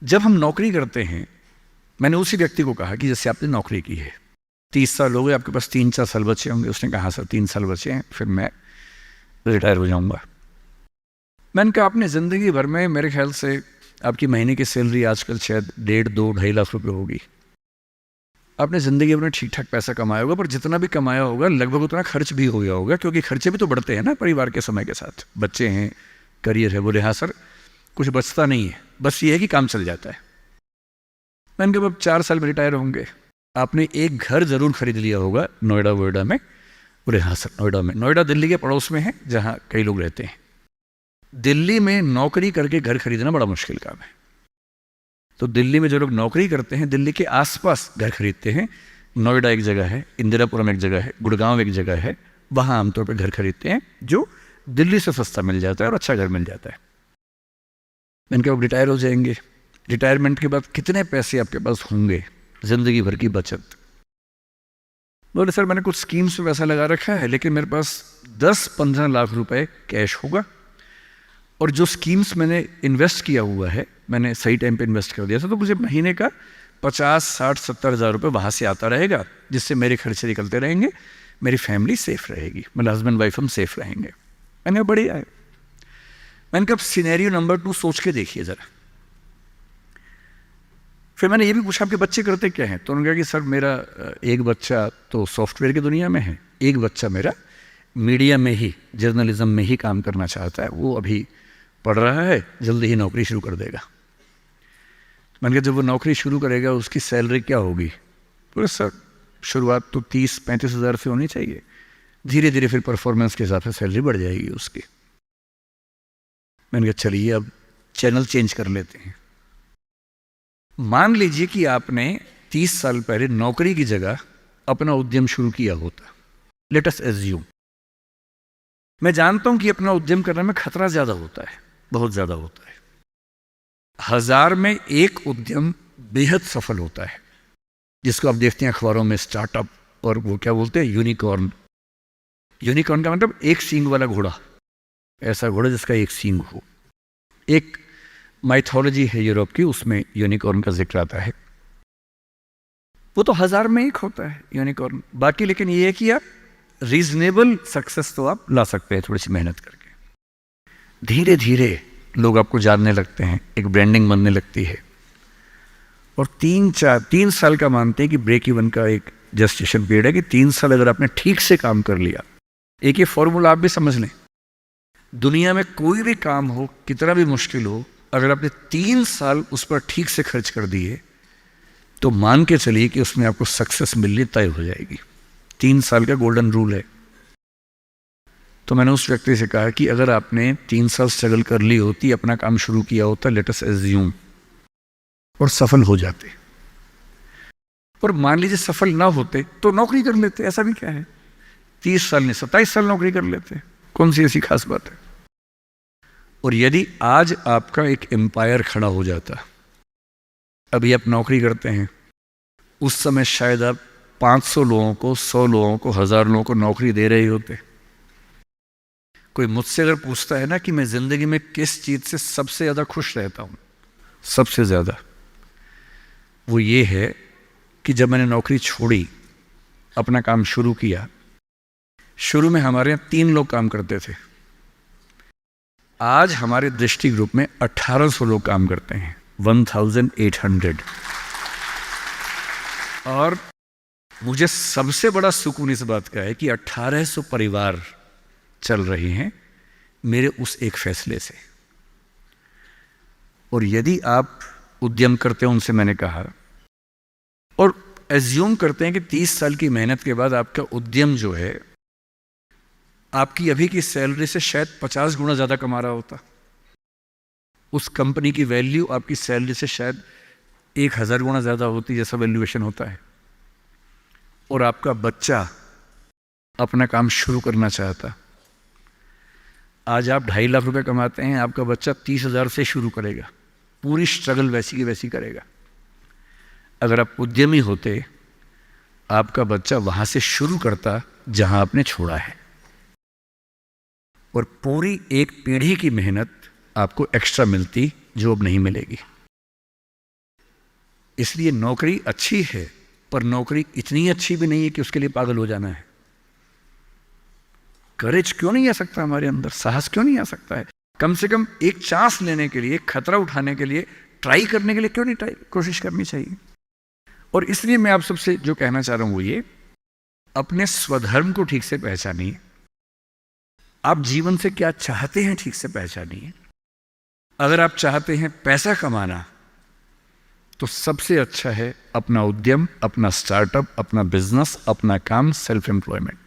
जब हम नौकरी करते हैं, मैंने उसी व्यक्ति को कहा कि जैसे आपने नौकरी की है, 30 साल हो गए, आपके पास 3-4 साल बचे होंगे। उसने कहा सर 3 साल बचे हैं, फिर मैं रिटायर हो जाऊंगा। मैंने कहा आपने ज़िंदगी भर में, मेरे ख्याल से आपकी महीने की सैलरी आजकल शायद 1.5-2-2.5 लाख रुपए होगी। आपने ज़िंदगी भर में ठीक ठाक पैसा कमाया होगा, पर जितना भी कमाया होगा लगभग उतना खर्च भी हो गया होगा, क्योंकि खर्चे भी तो बढ़ते हैं ना परिवार के समय के साथ। बच्चे हैं, करियर है। बोले हाँ सर, कुछ बचता नहीं है, बस ये है कि काम चल जाता है। मैंने कहा अब 4 साल में रिटायर होंगे, आपने एक घर ज़रूर खरीद लिया होगा नोएडा वोएडा में। बोले हाँ सर, नोएडा में। नोएडा दिल्ली के पड़ोस में है, जहाँ कई लोग रहते हैं। दिल्ली में नौकरी करके घर खरीदना बड़ा मुश्किल काम है। तो दिल्ली में जो लोग नौकरी करते हैं, दिल्ली के आसपास घर खरीदते हैं। नोएडा एक जगह है, इंदिरापुरम एक जगह है, गुड़गांव एक जगह है, वहाँ आमतौर पर घर खरीदते हैं, जो दिल्ली से सस्ता मिल जाता है और अच्छा घर मिल जाता है। मैंने कहा अब रिटायर हो जाएंगे, रिटायरमेंट के बाद कितने पैसे आपके पास होंगे, ज़िंदगी भर की बचत? बोले सर मैंने कुछ स्कीम्स में पैसा लगा रखा है, लेकिन मेरे पास 10-15 लाख रुपए कैश होगा, और जो स्कीम्स मैंने इन्वेस्ट किया हुआ है, मैंने सही टाइम पे इन्वेस्ट कर दिया था, तो मुझे महीने का 50-60-70 हज़ार रुपये वहाँ से आता रहेगा, जिससे मेरे खर्चे निकलते रहेंगे, मेरी फैमिली सेफ रहेगी, मतलब हस्बैंड वाइफ हम सेफ रहेंगे। मैंने कहा बढ़िया है। मैंने कहा सिनेरियो नंबर 2 सोच के देखिए ज़रा। फिर मैंने ये भी पूछा आपके बच्चे करते क्या हैं? तो उन्होंने कहा कि सर मेरा एक बच्चा तो सॉफ्टवेयर की दुनिया में है, एक बच्चा मेरा मीडिया में ही, जर्नलिज्म में ही काम करना चाहता है, वो अभी पढ़ रहा है, जल्दी ही नौकरी शुरू कर देगा। मैंने कहा जब वो नौकरी शुरू करेगा उसकी सैलरी क्या होगी? बोले सर शुरुआत तो 30-35 हज़ार से होनी चाहिए, धीरे धीरे फिर परफॉर्मेंस के हिसाब से सैलरी बढ़ जाएगी उसकी। मैंने कहा चलिए अब चैनल चेंज कर लेते हैं। मान लीजिए कि आपने 30 साल पहले नौकरी की जगह अपना उद्यम शुरू किया होता। लेट अस एज्यूम, मैं जानता हूं कि अपना उद्यम करने में खतरा ज्यादा होता है, बहुत ज्यादा होता है। 1000 में एक उद्यम बेहद सफल होता है, जिसको आप देखते हैं अखबारों में, स्टार्टअप, और वो क्या बोलते हैं, यूनिकॉर्न। यूनिकॉर्न का मतलब एक सींग वाला घोड़ा, ऐसा घोड़ा जिसका एक सींग हो। एक माइथोलॉजी है यूरोप की, उसमें यूनिकॉर्न का जिक्र आता है। वो तो 1000 में एक होता है यूनिकॉर्न। बाकी लेकिन ये है कि आप रीजनेबल सक्सेस तो आप ला सकते हैं थोड़ी सी मेहनत करके। धीरे धीरे लोग आपको जानने लगते हैं, एक ब्रांडिंग बनने लगती है, और 3 साल का मानते हैं कि ब्रेक इवन का एक जस्टिशन पीरियड है, कि 3 साल अगर आपने ठीक से काम कर लिया। एक ये फॉर्मूला आप भी समझ लें, दुनिया में कोई भी काम हो, कितना भी मुश्किल हो, अगर आपने 3 साल उस पर ठीक से खर्च कर दिए, तो मान के चलिए कि उसमें आपको सक्सेस मिलनी तय हो जाएगी। 3 साल का गोल्डन रूल है। तो मैंने उस व्यक्ति से कहा कि अगर आपने 3 साल स्ट्रगल कर ली होती, अपना काम शुरू किया होता, लेट अस एज्यूम, और सफल हो जाते, पर मान लीजिए सफल ना होते, तो नौकरी कर लेते। ऐसा भी क्या है, 30 साल नहीं 27 साल नौकरी कर लेते, कौन सी ऐसी खास बात है? और यदि आज आपका एक एम्पायर खड़ा हो जाता, अभी आप नौकरी करते हैं, उस समय शायद आप 500 लोगों को, 100 लोगों को, 1000 लोगों को नौकरी दे रहे होते। कोई मुझसे अगर पूछता है ना कि मैं जिंदगी में किस चीज से सबसे ज्यादा खुश रहता हूं, सबसे ज्यादा, वो ये है कि जब मैंने नौकरी छोड़ी, अपना काम शुरू किया। शुरू में हमारे यहाँ 3 लोग काम करते थे, आज हमारे दृष्टि ग्रुप में 1800 लोग काम करते हैं, 1800। और मुझे सबसे बड़ा सुकून इस बात का है कि 1800 परिवार चल रहे हैं मेरे उस एक फैसले से। और यदि आप उद्यम करते हो, उनसे मैंने कहा, और एज्यूम करते हैं कि 30 साल की मेहनत के बाद आपका उद्यम जो है, आपकी अभी की सैलरी से शायद 50 गुना ज्यादा कमा रहा होता। उस कंपनी की वैल्यू आपकी सैलरी से शायद 1000 गुना ज्यादा होती, जैसा वैल्यूएशन होता है। और आपका बच्चा अपना काम शुरू करना चाहता। आज आप 2.5 लाख रुपए कमाते हैं, आपका बच्चा 30,000 से शुरू करेगा, पूरी स्ट्रगल वैसी की वैसी करेगा। अगर आप उद्यमी होते, आपका बच्चा वहां से शुरू करता जहां आपने छोड़ा है, और पूरी एक पीढ़ी की मेहनत आपको एक्स्ट्रा मिलती, जो अब नहीं मिलेगी। इसलिए नौकरी अच्छी है, पर नौकरी इतनी अच्छी भी नहीं है कि उसके लिए पागल हो जाना है। करेज क्यों नहीं आ सकता हमारे अंदर, साहस क्यों नहीं आ सकता है? कम से कम एक चांस लेने के लिए, खतरा उठाने के लिए, ट्राई करने के लिए क्यों नहीं कोशिश करनी चाहिए? और इसलिए मैं आप सबसे जो कहना चाह रहा हूं वो ये, अपने स्वधर्म को ठीक से पहचानिए। आप जीवन से क्या चाहते हैं ठीक से पहचानिए। अगर आप चाहते हैं पैसा कमाना, तो सबसे अच्छा है अपना उद्यम, अपना स्टार्टअप, अपना बिजनेस, अपना काम, सेल्फ एम्प्लॉयमेंट।